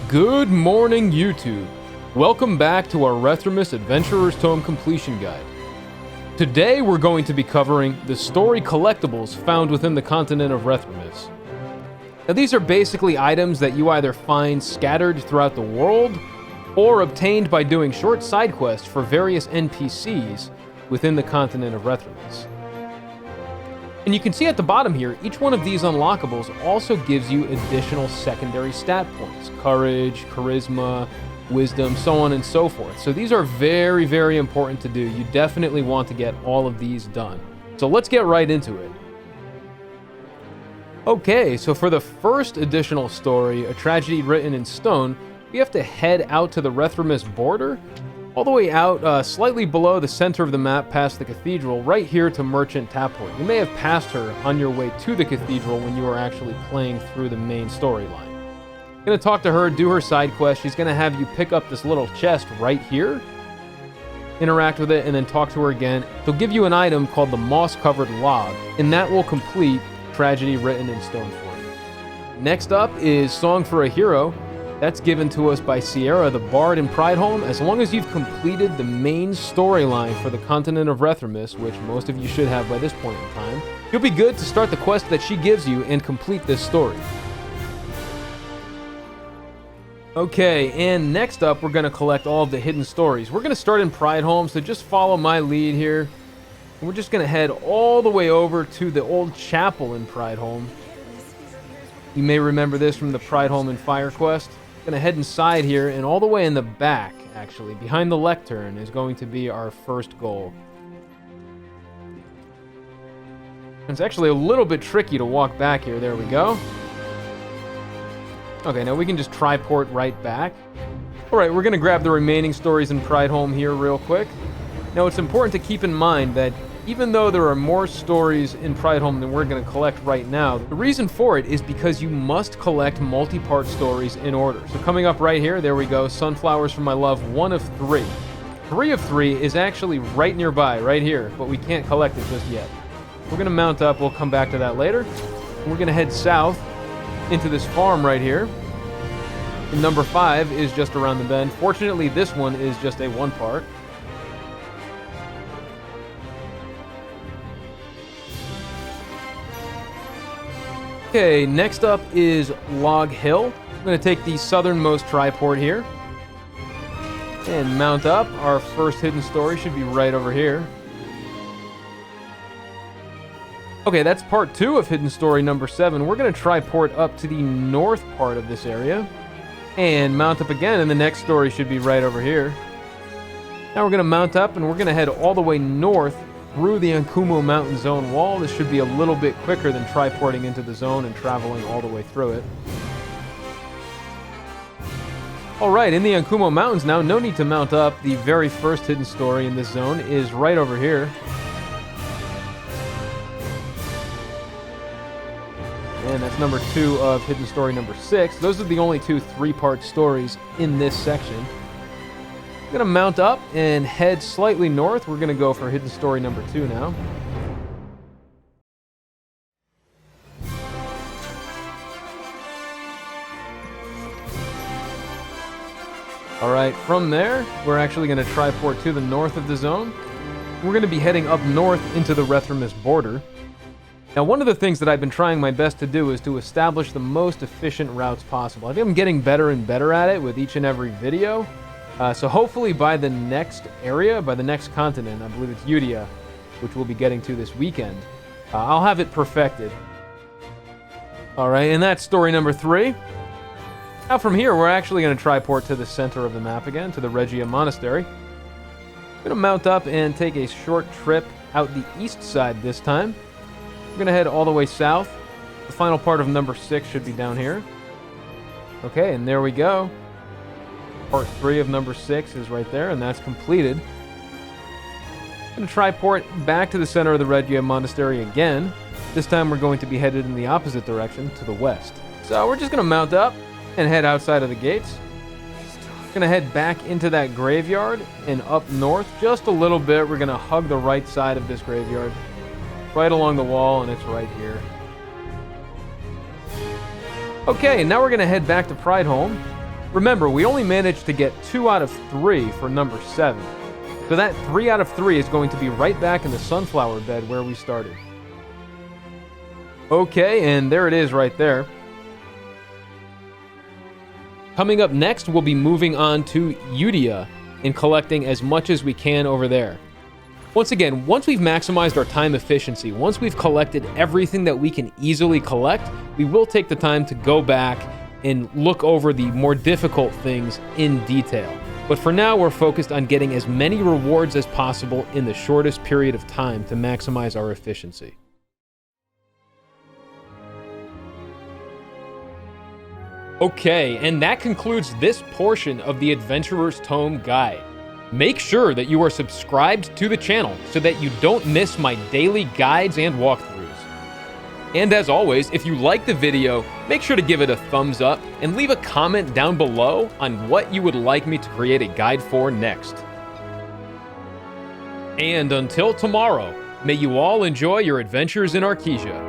Good morning, YouTube. Welcome back to our Rethramis Adventurer's Tome Completion Guide. Today we're going to be covering the story collectibles found within the continent of Rethramis. Now these are basically items that you either find scattered throughout the world, or obtained by doing short side quests for various NPCs within the continent of Rethramis. And you can see at the bottom here, each one of these unlockables also gives you additional secondary stat points. Courage, charisma, wisdom, so on and so forth. So these are very, very important to do. You definitely want to get all of these done. So let's get right into it. Okay, so for the first additional story, A Tragedy Written in Stone, we have to head out to the Rethramis border, all the way out slightly below the center of the map past the cathedral, right here to Merchant Taport. You may have passed her on your way to the cathedral when you were actually playing through the main storyline. I'm going to talk to her, do her side quest. She's going to have you pick up this little chest right here, interact with it, and then talk to her again. She'll give you an item called the moss-covered log, and that will complete Tragedy Written in Stone for you. Next up is Song for a Hero. That's given to us by Sierra, the Bard in Prideholm. As long as you've completed the main storyline for the continent of Rethramis, which most of you should have by this point in time, you'll be good to start the quest that she gives you and complete this story. Okay, and next up, we're going to collect all of the hidden stories. We're going to start in Prideholm, so just follow my lead here. And we're just going to head all the way over to the old chapel in Prideholm. You may remember this from the Prideholm and Fire quest. Going to head inside here, and all the way in the back, actually, behind the lectern, is going to be our first goal. It's actually a little bit tricky to walk back here. There we go. Okay, now we can just triport right back. Alright, we're going to grab the remaining stories in Prideholm here real quick. Now, it's important to keep in mind that even though there are more stories in Prideholm than we're going to collect right now, the reason for it is because you must collect multi-part stories in order. So coming up right here, there we go, Sunflowers for My Love, 1 of 3. 3 of 3 is actually right nearby, right here, but we can't collect it just yet. We're going to mount up, we'll come back to that later. And we're going to head south into this farm right here. And number 5 is just around the bend. Fortunately, this one is just a 1-part. Okay, next up is Log Hill. I'm going to take the southernmost triport here and mount up. Our first hidden story should be right over here. Okay, that's part 2 of hidden story number 7. We're going to triport up to the north part of this area and mount up again, and the next story should be right over here. Now we're going to mount up, and we're going to head all the way north through the Ankumo Mountain Zone wall. This should be a little bit quicker than triporting into the zone and traveling all the way through it. Alright, in the Ankumo Mountains now, no need to mount up. The very first hidden story in this zone is right over here. And that's number 2 of hidden story number 6. Those are the only 2 3-part stories in this section. I'm going to mount up and head slightly north. We're going to go for hidden story number 2 now. Alright, from there, we're actually going to triport to the north of the zone. We're going to be heading up north into the Rethramis border. Now, one of the things that I've been trying my best to do is to establish the most efficient routes possible. I think I'm getting better and better at it with each and every video. So hopefully by the next area, by the next continent, I believe it's Udia, which we'll be getting to this weekend, I'll have it perfected. Alright, and that's story number 3. Now from here, we're actually going to triport to the center of the map again, to the Regia Monastery. I'm going to mount up and take a short trip out the east side this time. We're going to head all the way south. The final part of number 6 should be down here. Okay, and there we go. Part 3 of number 6 is right there, and that's completed. I'm going to triport back to the center of the Regia Monastery again. This time we're going to be headed in the opposite direction, to the west. So we're just going to mount up and head outside of the gates. We're going to head back into that graveyard and up north just a little bit. We're going to hug the right side of this graveyard, right along the wall, and it's right here. Okay, now we're going to head back to Prideholm. Remember, we only managed to get 2 out of 3 for number 7. So that 3 out of 3 is going to be right back in the sunflower bed where we started. Okay, and there it is right there. Coming up next, we'll be moving on to Udia and collecting as much as we can over there. Once again, once we've maximized our time efficiency, once we've collected everything that we can easily collect, we will take the time to go back and look over the more difficult things in detail. But for now, we're focused on getting as many rewards as possible in the shortest period of time to maximize our efficiency. Okay, and that concludes this portion of the Adventurer's Tome guide. Make sure that you are subscribed to the channel so that you don't miss my daily guides and walkthroughs. And as always, if you like the video, make sure to give it a thumbs up and leave a comment down below on what you would like me to create a guide for next. And until tomorrow, may you all enjoy your adventures in Arkesia.